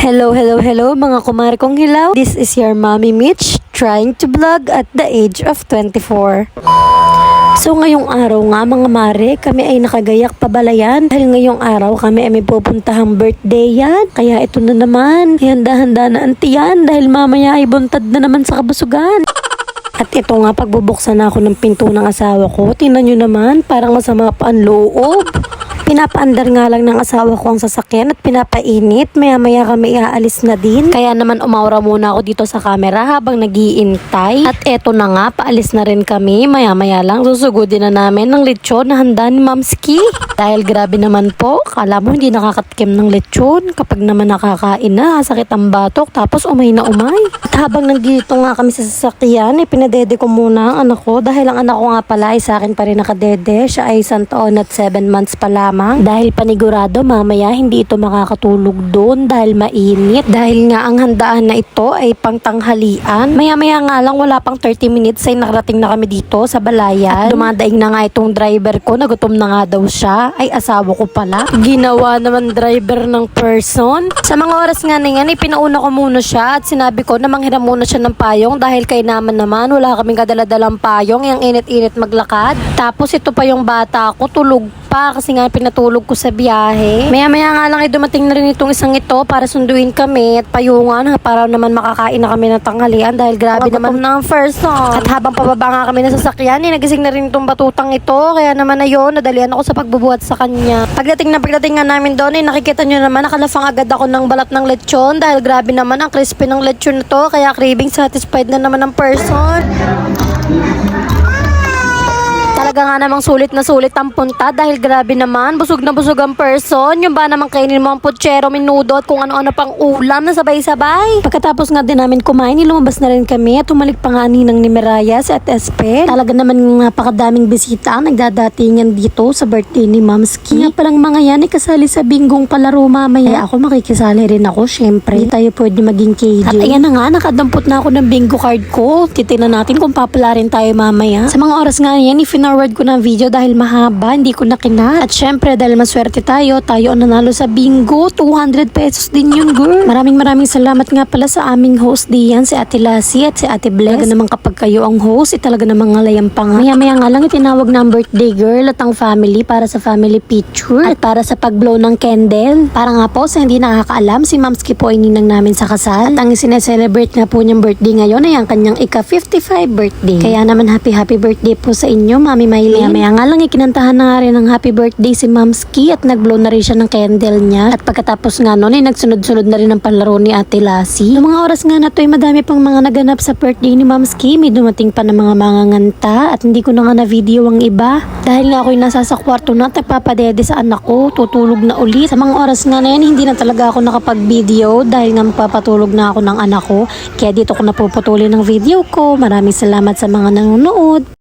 Hello mga kumare kong hilaw. This is your Mommy Mitch trying to vlog at the age of 24. So ngayong araw nga mga mare, kami ay nakagayak pabalayan dahil ngayong araw kami ay may pupuntahang birthday yan. Kaya ito na naman, handa-handa na antiyan dahil mamaya ay buntad na naman sa kabusugan. At ito nga, pagbubuksan na ako ng pinto ng asawa ko, tingnan nyo naman, parang masama pa ang loob. Pinapaandar nga lang ng asawa ko ang sasakyan at pinapainit. Maya-maya kami iaalis na din. Kaya naman umaura muna ako dito sa camera habang nag-iintay. At eto na nga, paalis na rin kami. Maya-maya lang, susugudin na namin ng lechon na handa ni Mamski. Dahil grabe naman po, kala mo hindi nakakatikim ng lechon. Kapag naman nakakain na, sakit ang batok, tapos umay na umay. At habang nandito nga kami sa sasakyan, pinadede ko muna ang anak ko. Dahil ang anak ko nga pala ay sa akin pa rin nakadede. Siya ay 1 taon at 7 months pa lamang. Dahil panigurado mamaya hindi ito makakatulog doon dahil mainit. Dahil nga ang handaan na ito ay pangtanghalian. Maya-maya nga lang, wala pang 30 minutes ay nakarating na kami dito sa balayan. At dumadaing na nga itong driver ko, nagutom na nga daw siya. Ay asawa ko pala. Ginawa naman driver ng person. Sa mga oras nga na yan, ipinauna ko muna siya at sinabi ko na manghiram muna siya ng payong dahil kay naman wala kaming kadaladalang payong. Yung init-init maglakad. Tapos ito pa yung bata ko, tulog pa kasi nga pinatulog ko sa biyahe. Maya-maya nga lang ay dumating na rin itong isang ito para sunduin kami at payungan para naman makakain na kami ng tanghalian dahil grabe naman ng first song. At habang pababa nga kami ng sasakyan, nagising na rin itong batutang ito. Kaya naman ayun, nadalian ako sa pagbubuhat sa kanya. Pagdating nga namin doon, nakikita nyo naman nakalafang agad ako ng balat ng lechon dahil grabe naman ang crispy ng lechon na to. Kaya craving satisfied na naman ng person. Talaga nga namang sulit na sulit ang punta dahil grabe naman, busog na busog ang person. Yung ba naman kainin mo ang putsero, minudo at kung ano-ano pang ulam na sabay-sabay. Pagkatapos nga din namin kumain, lumabas na rin kami at tumalik pa nga ninang ni Mirayas at Espen. Talaga naman napakadaming bisita ang nagdadatingan dito sa birthday ni Mamski. Nga palang mga yan ay kasali sa binggong palaro mamaya. Kaya ako makikisali rin ako, syempre. Hindi tayo pwede maging KJ. At ayan na nga, nakadampot na ako ng bingo card ko. Titignan natin kung papala rin tayo mamaya. Sa mga oras nga yan, forward ko ng video dahil mahaba, hindi ko nakinat. At syempre dahil maswerte tayo ang nanalo sa bingo, 200 pesos din yun, girl. Maraming salamat nga pala sa aming host diyan, si Ate Lassie at si Ate Bless. Talaga naman kapag kayo ang host, talaga namang ngalayang pa nga. Maya-maya nga lang itinawag na ang birthday girl at ang family para sa family picture at para sa pagblow ng candle. Para nga po sa hindi nakakaalam, si Mamski po ay ninang namin sa kasal. At ang sineselebrate nga po niyang birthday ngayon ay ang kanyang ika-55 birthday. Kaya naman happy birthday po sa inyo, Mami Maylene. Maya nga lang ikinantahan na nga rin ng happy birthday si Mamski at nagblow na rin siya ng candle niya. At pagkatapos nga nun ay nagsunod-sunod na rin ang palaro ni Ate Lassie. Noong mga oras nga na to ay madami pang mga naganap sa birthday ni Mamski. May dumating pa ng mga manganganta at hindi ko na nga na-video ang iba. Dahil nga ako'y nasa sa kwarto na at nagpapadede sa anak ko, tutulog na ulit. Sa mga oras nga na yan, hindi na talaga ako nakapag-video dahil nga magpapatulog na ako ng anak ko. Kaya dito ko napuputulin ng video ko. Maraming salamat sa mga nanonood.